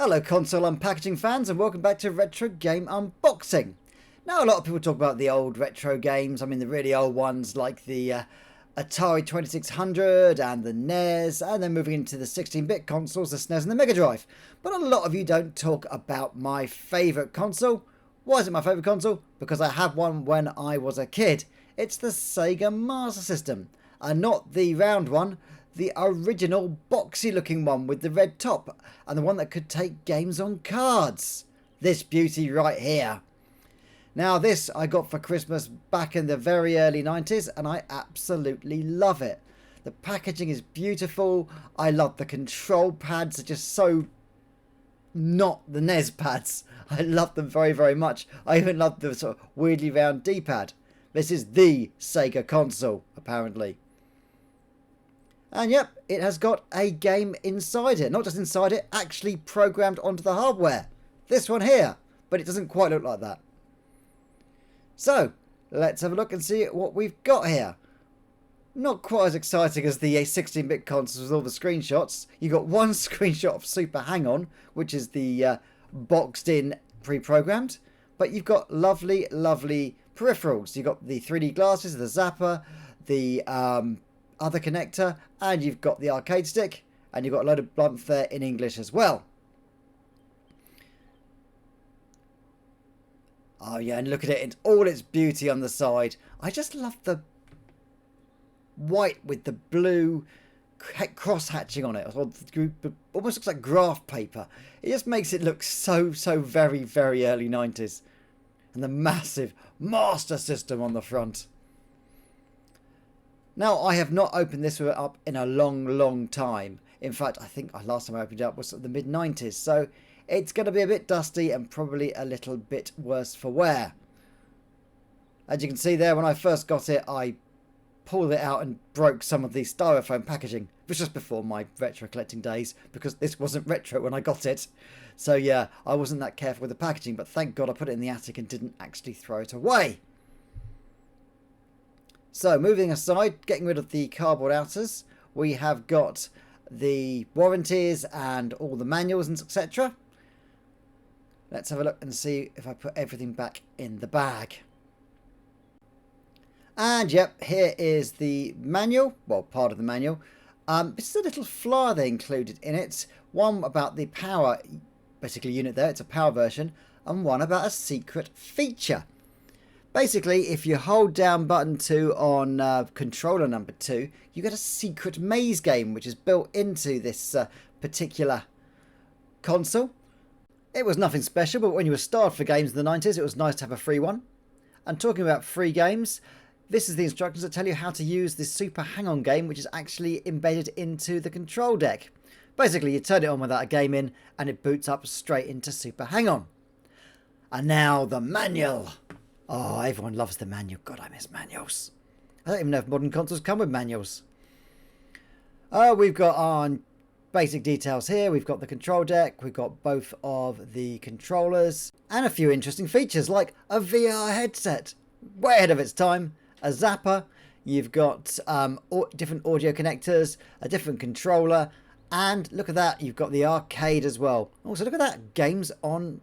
Hello console unpackaging fans, and welcome back to Retro Game Unboxing. Now a lot of people talk about the old retro games, I mean the really old ones like the Atari 2600 and the NES, and then moving into the 16-bit consoles, the SNES and the Mega Drive. But a lot of you don't talk about my favourite console. Why is it my favourite console? Because I had one when I was a kid. It's the Sega Master System, and not the round one. The original boxy looking one with the red top, and the one that could take games on cards. This beauty right here. Now this I got for Christmas back in the very early 90s, and I absolutely love it. The packaging is beautiful. I love the control pads. They're just so not the NES pads. I love them very, very much. I even love the sort of weirdly round D-pad. This is the Sega console, apparently. And yep, it has got a game inside it. Not just inside it, actually programmed onto the hardware. This one here. But it doesn't quite look like that. So, let's have a look and see what we've got here. Not quite as exciting as the 16-bit consoles with all the screenshots. You've got one screenshot of Super Hang-On, which is the boxed in pre-programmed. But you've got lovely, lovely peripherals. You've got the 3D glasses, the zapper, the other connector, and you've got the arcade stick, and you've got a load of blunt there in English as well. Oh yeah, and look at it in all its beauty on the side. I just love the white with the blue cross hatching on it. Almost looks like graph paper. It just makes it look so very, very early 90s. And the massive Master System on the front. Now, I have not opened this up in a long time. In fact, I think last time I opened it up was the mid-90s. So it's going to be a bit dusty and probably a little bit worse for wear. As you can see there, when I first got it, I pulled it out and broke some of the styrofoam packaging. It was just before my retro collecting days, because this wasn't retro when I got it. So yeah, I wasn't that careful with the packaging, but thank God I put it in the attic and didn't actually throw it away. So, moving aside, getting rid of the cardboard outers, we have got the warranties and all the manuals and etc. Let's have a look and see if I put everything back in the bag. And yep, here is the manual, well, part of the manual. This is a little flyer they included in it. One about the power, basically unit there, it's a power version, and one about a secret feature. Basically, if you hold down button 2 on controller number 2, you get a secret maze game, which is built into this particular console. It was nothing special, but when you were starved for games in the 90s, it was nice to have a free one. And talking about free games, this is the instructions that tell you how to use this Super Hang-On game, which is actually embedded into the control deck. Basically, you turn it on without a game in, and it boots up straight into Super Hang-On. And now the manual. Oh, everyone loves the manual. God, I miss manuals. I don't even know if modern consoles come with manuals. We've got our basic details here. We've got the control deck. We've got both of the controllers. And a few interesting features like a VR headset. Way ahead of its time. A zapper. You've got different audio connectors. A different controller. And look at that. You've got the arcade as well. Also, look at that. Games on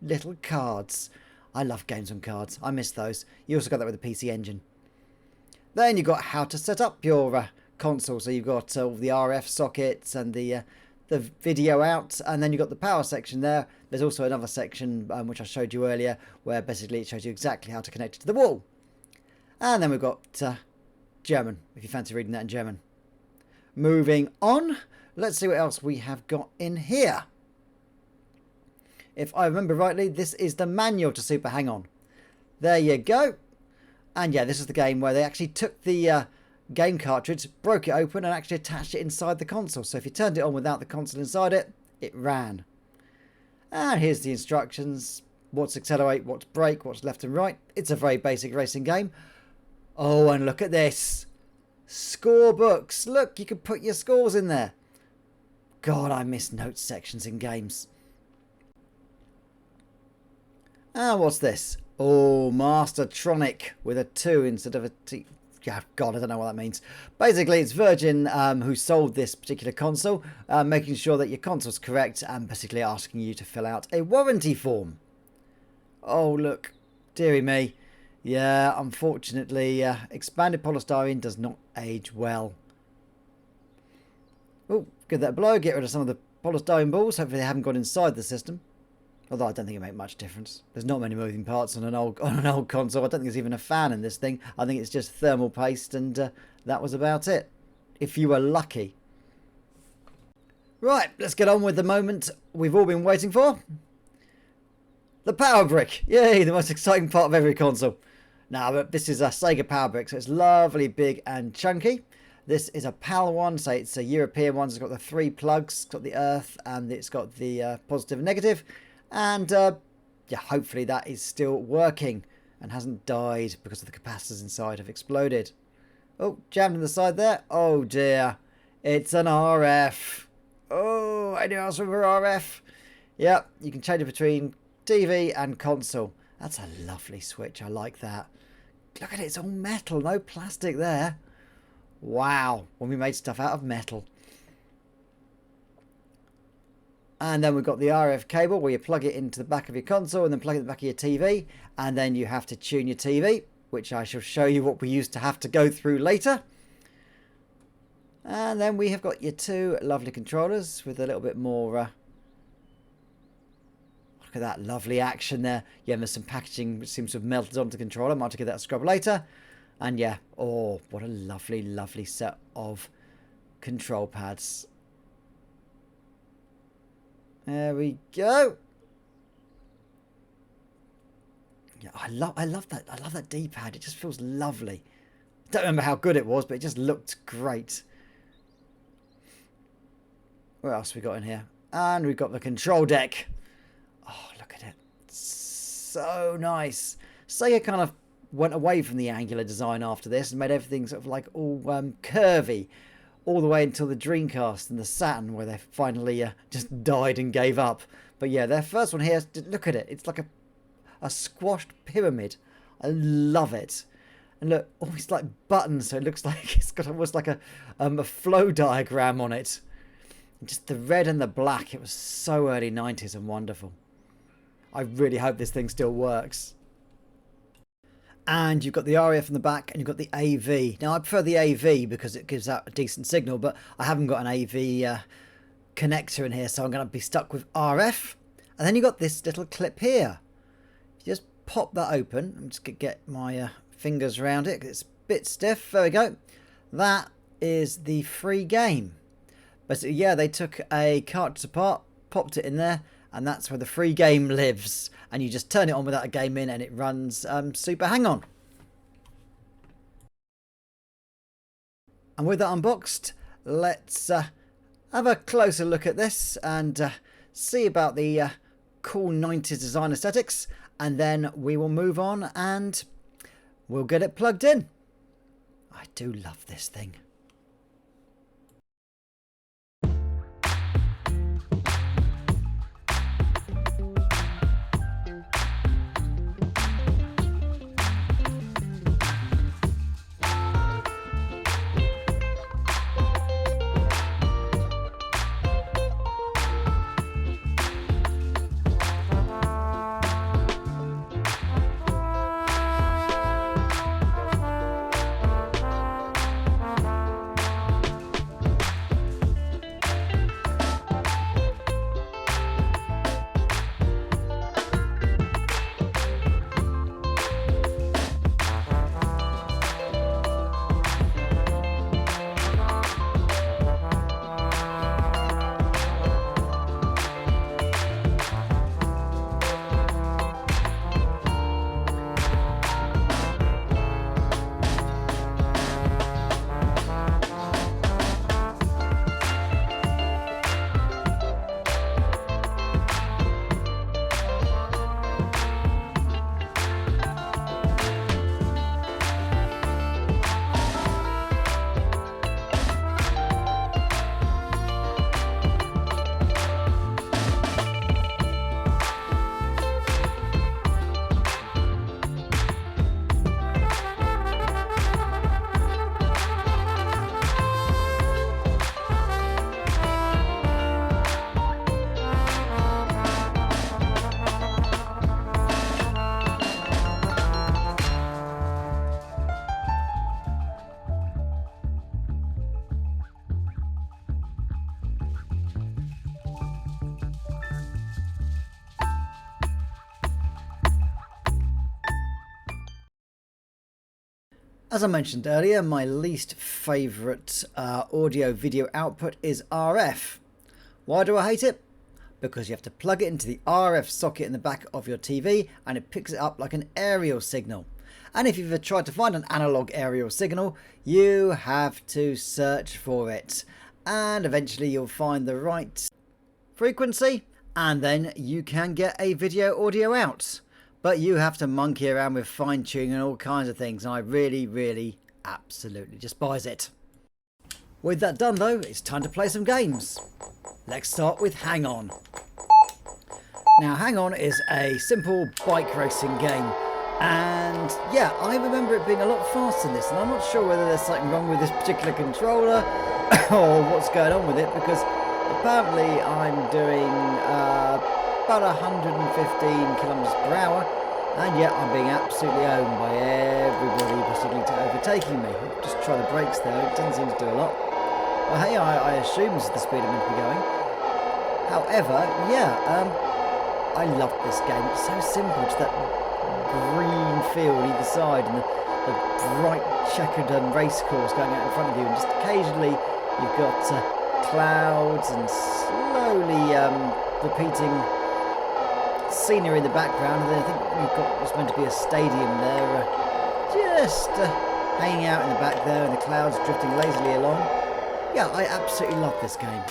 little cards. I love games on cards. I miss those. You also got that with the PC Engine. Then you've got how to set up your console. So you've got all the RF sockets and the video out. And then you've got the power section there. There's also another section which I showed you earlier, where basically it shows you exactly how to connect it to the wall. And then we've got German, if you fancy reading that in German. Moving on. Let's see what else we have got in here. If I remember rightly, this is the manual to Super Hang-On. There you go. And yeah, this is the game where they actually took the game cartridge, broke it open, and actually attached it inside the console. So if you turned it on without the console inside it, it ran. And here's the instructions. What's accelerate, what's brake, what's left and right. It's a very basic racing game. Oh, and look at this. Score books. Look, you can put your scores in there. God, I miss notes sections in games. Ah, what's this? Oh, Mastertronic with a 2 instead of a T. yeah, God, I don't know what that means. Basically, it's Virgin who sold this particular console, making sure that your console's correct and basically asking you to fill out a warranty form. Oh, look, dearie me. Yeah, unfortunately, expanded polystyrene does not age well. Oh, give that a blow, get rid of some of the polystyrene balls. Hopefully they haven't gone inside the system. Although I don't think it makes much difference. There's not many moving parts on an old console. I don't think there's even a fan in this thing. I think it's just thermal paste, and that was about it. If you were lucky. Right, let's get on with the moment we've all been waiting for. The power brick. Yay, the most exciting part of every console. Now, but this is a Sega power brick, so it's lovely, big and chunky. This is a PAL one, so it's a European one. So it's got the 3 plugs, it's got the earth, and it's got the positive and negative. And yeah, hopefully that is still working and hasn't died because of the capacitors inside have exploded. Oh, jammed in the side there. Oh dear, it's an RF. Oh, anyone else with an RF? Yeah, you can change it between TV and console. That's a lovely switch. I like that. Look at it, it's all metal, no plastic there. Wow, when we made stuff out of metal. And then we've got the RF cable where you plug it into the back of your console and then plug it in the back of your TV. And then you have to tune your TV, which I shall show you what we used to have to go through later. And then we have got your 2 lovely controllers with a little bit more... look at that lovely action there. Yeah, there's some packaging which seems to have melted onto the controller. Might have to give that a scrub later. And yeah, oh, what a lovely, lovely set of control pads. There we go. Yeah, I love that D-pad. It just feels lovely. I don't remember how good it was, but it just looked great. What else we got in here? And we've got the control deck. Oh, look at it. So nice. Sega kind of went away from the angular design after this and made everything sort of like all curvy. All the way until the Dreamcast and the Saturn, where they finally just died and gave up. But yeah, their first one here, look at it. It's like a squashed pyramid. I love it. And look, almost like buttons, so it looks like it's got almost like a flow diagram on it. Just the red and the black. It was so early 90s and wonderful. I really hope this thing still works. And you've got the RF in the back and you've got the AV. Now, I prefer the AV because it gives out a decent signal, but I haven't got an AV connector in here, so I'm going to be stuck with RF. And then you've got this little clip here. You just pop that open. I'm just going to get my fingers around it. It's a bit stiff. There we go. That is the free game. But yeah, they took a cartridge apart, popped it in there, and that's where the free game lives. And you just turn it on without a game in and it runs super hang-on. And with that unboxed, let's have a closer look at this and see about the cool 90s design aesthetics. And then we will move on and we'll get it plugged in. I do love this thing. As I mentioned earlier, my least favourite audio video output is RF. Why do I hate it? Because you have to plug it into the RF socket in the back of your TV and it picks it up like an aerial signal. And if you've ever tried to find an analog aerial signal, you have to search for it. And eventually you'll find the right frequency and then you can get a video audio out. But you have to monkey around with fine tuning and all kinds of things, and I really, absolutely despise it. With that done though, it's time to play some games. Let's start with Hang On. Now Hang On is a simple bike racing game, and yeah, I remember it being a lot faster than this, and I'm not sure whether there's something wrong with this particular controller or what's going on with it, because apparently I'm doing about 115 kilometers per hour, and yet I'm being absolutely owned by everybody basically overtaking me. Just try the brakes there, it doesn't seem to do a lot. Well, hey, I assume this is the speed I'm meant to be going. However, yeah, I love this game. It's so simple, just that green field either side and the bright checkered race course going out in front of you, and just occasionally you've got clouds and slowly repeating scenery in the background, and then I think we've got what's meant to be a stadium there, just hanging out in the back there, and the clouds drifting lazily along. Yeah, I absolutely love this game.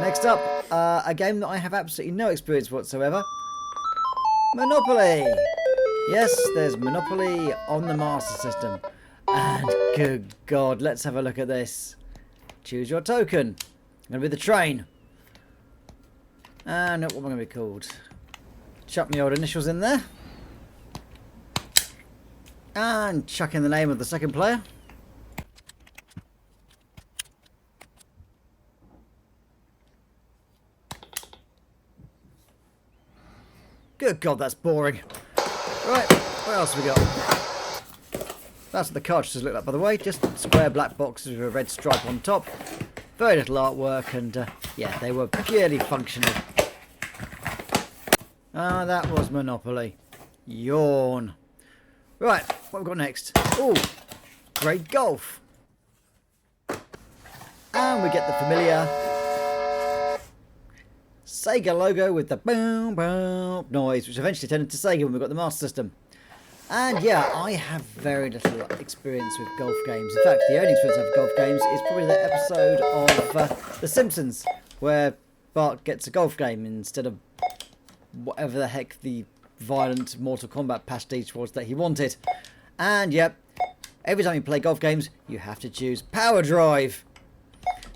Next up, a game that I have absolutely no experience whatsoever. Monopoly! Yes, there's Monopoly on the Master System. And good God, let's have a look at this. Choose your token. I'm going to be the train. And what am I going to be called? Chuck my old initials in there. And chuck in the name of the second player. Good God, that's boring. Right, what else have we got? That's what the cartridges look like, by the way. Just square black boxes with a red stripe on top. Very little artwork, and yeah, they were purely functional. Ah, that was Monopoly. Yawn. Right, what have we got next? Oh, Great Golf. And we get the familiar Sega logo with the boom boom noise, which eventually turned into Sega when we got the Master System. And yeah, I have very little experience with golf games. In fact, the only experience I have with golf games is probably that episode of The Simpsons, where Bart gets a golf game instead of whatever the heck the violent Mortal Kombat pastiche was that he wanted. And yep, every time you play golf games, you have to choose Power Drive.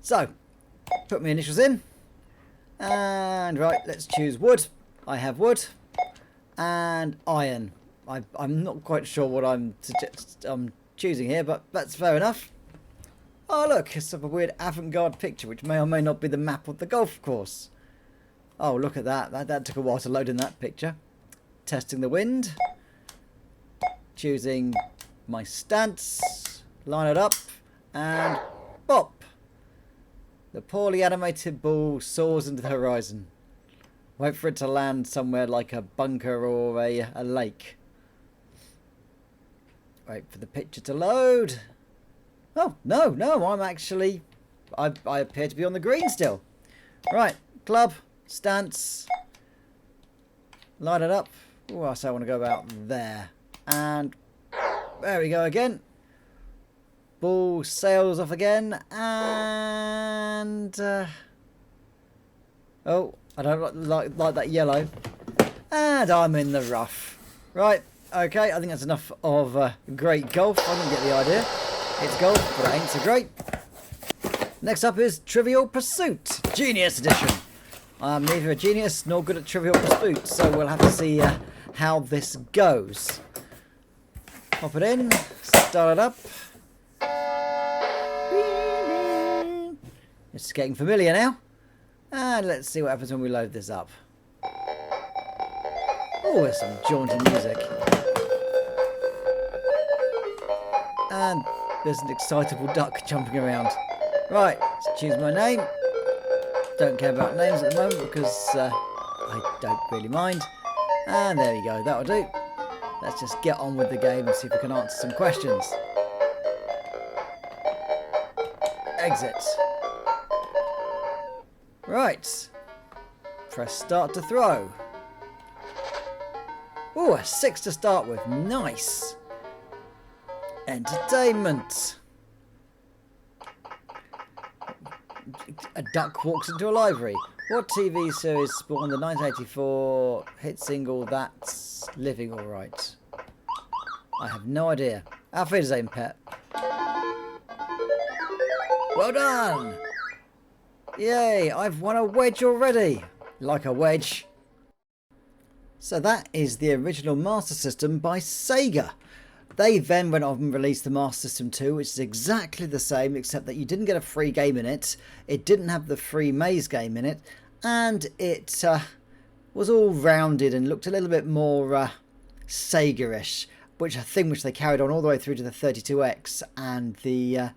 So, put my initials in. And right, let's choose wood. I have wood. And iron. I'm not quite sure what I'm choosing here, but that's fair enough. Oh look, it's sort of a weird avant-garde picture, which may or may not be the map of the golf course. Oh, look at that. That took a while to load in that picture. Testing the wind. Choosing my stance. Line it up. And bop. The poorly animated ball soars into the horizon. Wait for it to land somewhere like a bunker or a lake. Wait for the picture to load. Oh, no, I'm actually... I appear to be on the green still. Right, club, stance. Line it up. Oh, I say I want to go about there. And there we go again. Ball sails off again. And... oh, I don't like that yellow. And I'm in the rough. Right, okay, I think that's enough of great golf. I didn't get the idea. It's golf, but it ain't so great. Next up is Trivial Pursuit, Genius Edition. I'm neither a genius nor good at Trivial Pursuit, so we'll have to see how this goes. Pop it in, start it up. It's getting familiar now. And let's see what happens when we load this up. Oh, there's some jaunty music. And there's an excitable duck jumping around. Right, let's choose my name. Don't care about names at the moment because I don't really mind. And there we go, that'll do. Let's just get on with the game and see if we can answer some questions. Exit. Right. Press start to throw. Ooh, a 6 to start with. Nice. Entertainment. A duck walks into a library. What TV series spawned the 1984 hit single That's Living Alright? I have no idea. Auf Wiedersehen, pet. Well done! Yay, I've won a wedge already. Like a wedge. So that is the original Master System by Sega. They then went on and released the Master System 2, which is exactly the same, except that you didn't get a free game in it. It didn't have the free maze game in it. And it was all rounded and looked a little bit more Sega-ish, which a thing which they carried on all the way through to the 32X and the...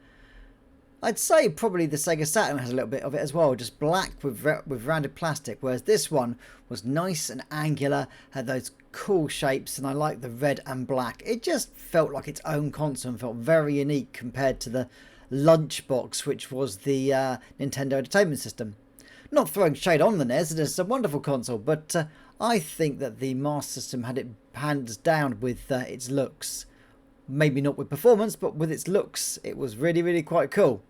I'd say probably the Sega Saturn has a little bit of it as well, just black with rounded plastic, whereas this one was nice and angular, had those cool shapes, and I like the red and black. It just felt like its own console and felt very unique compared to the Lunchbox, which was the Nintendo Entertainment System. Not throwing shade on the NES, it is a wonderful console, but I think that the Master System had it hands down with its looks. Maybe not with performance, but with its looks, it was really, really quite cool.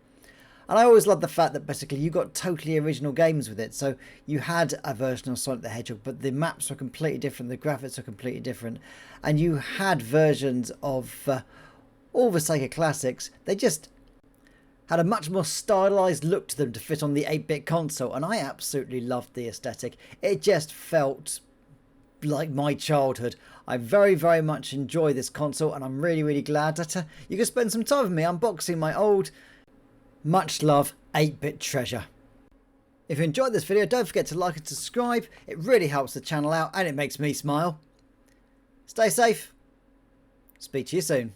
And I always loved the fact that basically you got totally original games with it. So you had a version of Sonic the Hedgehog, but the maps were completely different, the graphics were completely different. And you had versions of all the Sega classics. They just had a much more stylised look to them to fit on the 8-bit console. And I absolutely loved the aesthetic. It just felt like my childhood. I very, very much enjoy this console, and I'm really, really glad that you can spend some time with me unboxing my old, much loved 8-bit treasure. If you enjoyed this video, don't forget to like and subscribe. It really helps the channel out and it makes me smile. Stay safe. Speak to you soon.